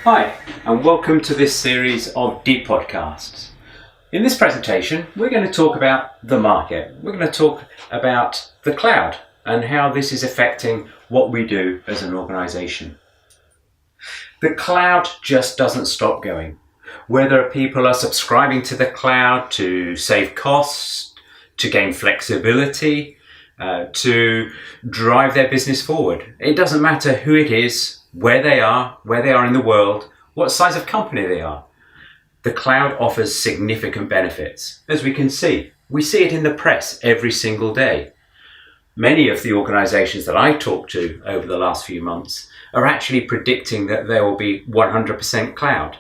Hi, and welcome to this series of DPODcasts. In this presentation, we're going to talk about the market. We're going to talk about the cloud and how this is affecting what we do as an organization. The cloud just doesn't stop going. Whether people are subscribing to the cloud to save costs, to gain flexibility, to drive their business forward. It doesn't matter who it is, where they are in the world, what size of company they are. The cloud offers significant benefits. As we can see, we see it in the press every single day. Many of the organizations that I talked to over the last few months are actually predicting that there will be 100% cloud.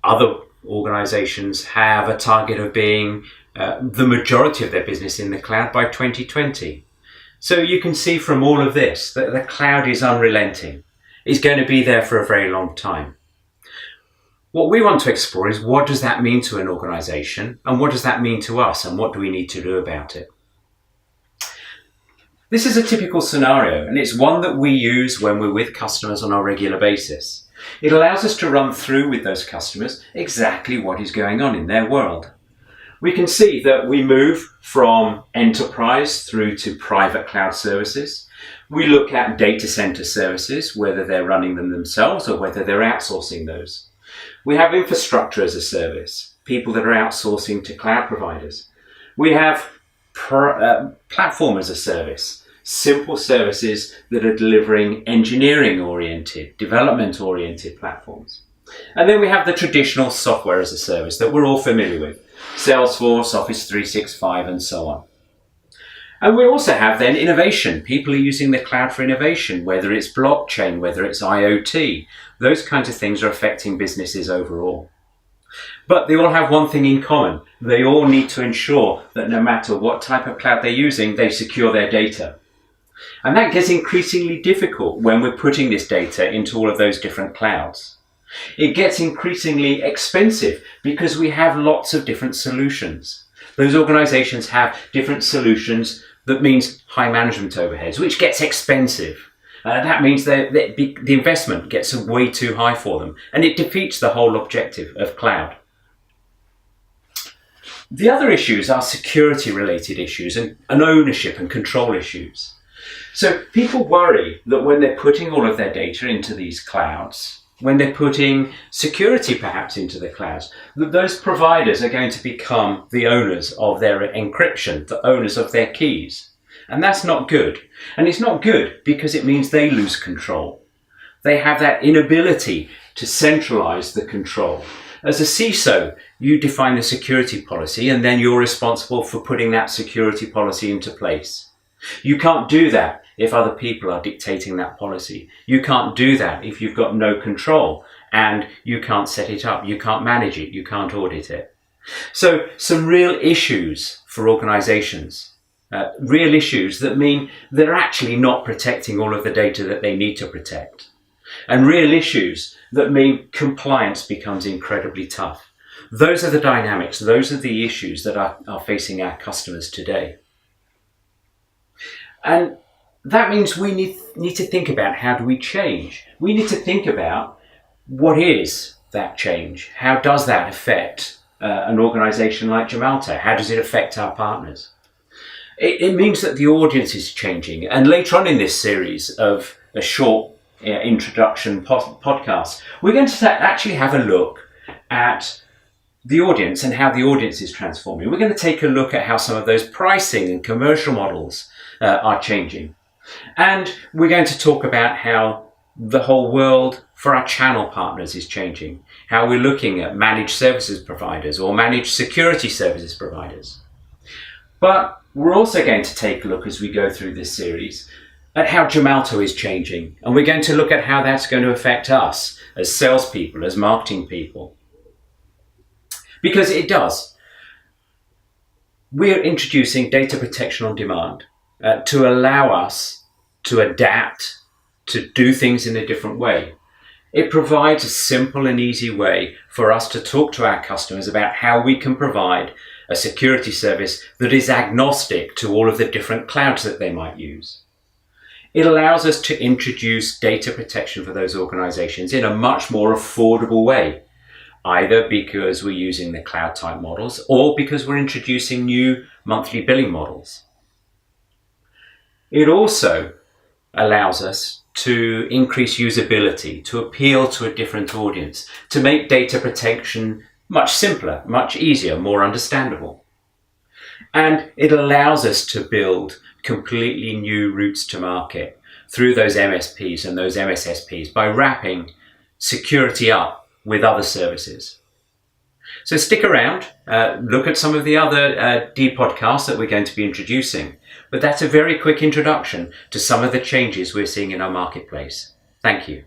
Other organizations have a target of being the majority of their business in the cloud by 2020. So you can see from all of this that the cloud is unrelenting. It's going to be there for a very long time. What we want to explore is, what does that mean to an organization, and what does that mean to us, and what do we need to do about it? This is a typical scenario, and it's one that we use when we're with customers on a regular basis. It allows us to run through with those customers exactly what is going on in their world. We can see that we move from enterprise through to private cloud services. We look at data center services, whether they're running them themselves or whether they're outsourcing those. We have infrastructure as a service, people that are outsourcing to cloud providers. We have platform as a service, simple services that are delivering engineering-oriented, development-oriented platforms. And then we have the traditional software as a service that we're all familiar with, Salesforce, Office 365, and so on. And we also have then innovation. People are using the cloud for innovation, whether it's blockchain, whether it's IoT. Those kinds of things are affecting businesses overall. But they all have one thing in common. They all need to ensure that no matter what type of cloud they're using, they secure their data. And that gets increasingly difficult when we're putting this data into all of those different clouds. It gets increasingly expensive because we have lots of different solutions. Those organizations have different solutions. That means high management overheads, which gets expensive. That means the investment gets way too high for them, and it defeats the whole objective of cloud. The other issues are security-related issues and ownership and control issues. So people worry that when they're putting all of their data into these clouds, when they're putting security perhaps into the clouds, that those providers are going to become the owners of their encryption, the owners of their keys. And that's not good. And it's not good because it means they lose control. They have that inability to centralize the control. As a CISO, you define the security policy, and then you're responsible for putting that security policy into place. You can't do that if other people are dictating that policy. You can't do that if you've got no control and you can't set it up, you can't manage it, you can't audit it. So some real issues for organizations, real issues that mean they're actually not protecting all of the data that they need to protect. And real issues that mean compliance becomes incredibly tough. Those are the dynamics, those are the issues that are facing our customers today. And that means we need to think about, how do we change? We need to think about, what is that change? How does that affect an organization like Gemalto? How does it affect our partners? It means that the audience is changing. And later on in this series of a short introduction podcast, we're going to actually have a look at the audience and how the audience is transforming. We're going to take a look at how some of those pricing and commercial models are changing. And we're going to talk about how the whole world for our channel partners is changing, how we're looking at managed services providers or managed security services providers. But we're also going to take a look, as we go through this series, at how Gemalto is changing. And we're going to look at how that's going to affect us as salespeople, as marketing people. Because it does. We're introducing data protection on demand to allow us to adapt, to do things in a different way. It provides a simple and easy way for us to talk to our customers about how we can provide a security service that is agnostic to all of the different clouds that they might use. It allows us to introduce data protection for those organizations in a much more affordable way, either because we're using the cloud type models or because we're introducing new monthly billing models. It also allows us to increase usability, to appeal to a different audience, to make data protection much simpler, much easier, more understandable. And it allows us to build completely new routes to market through those MSPs and those MSSPs by wrapping security up with other services. So stick around, look at some of the other DPODcasts that we're going to be introducing. But that's a very quick introduction to some of the changes we're seeing in our marketplace. Thank you.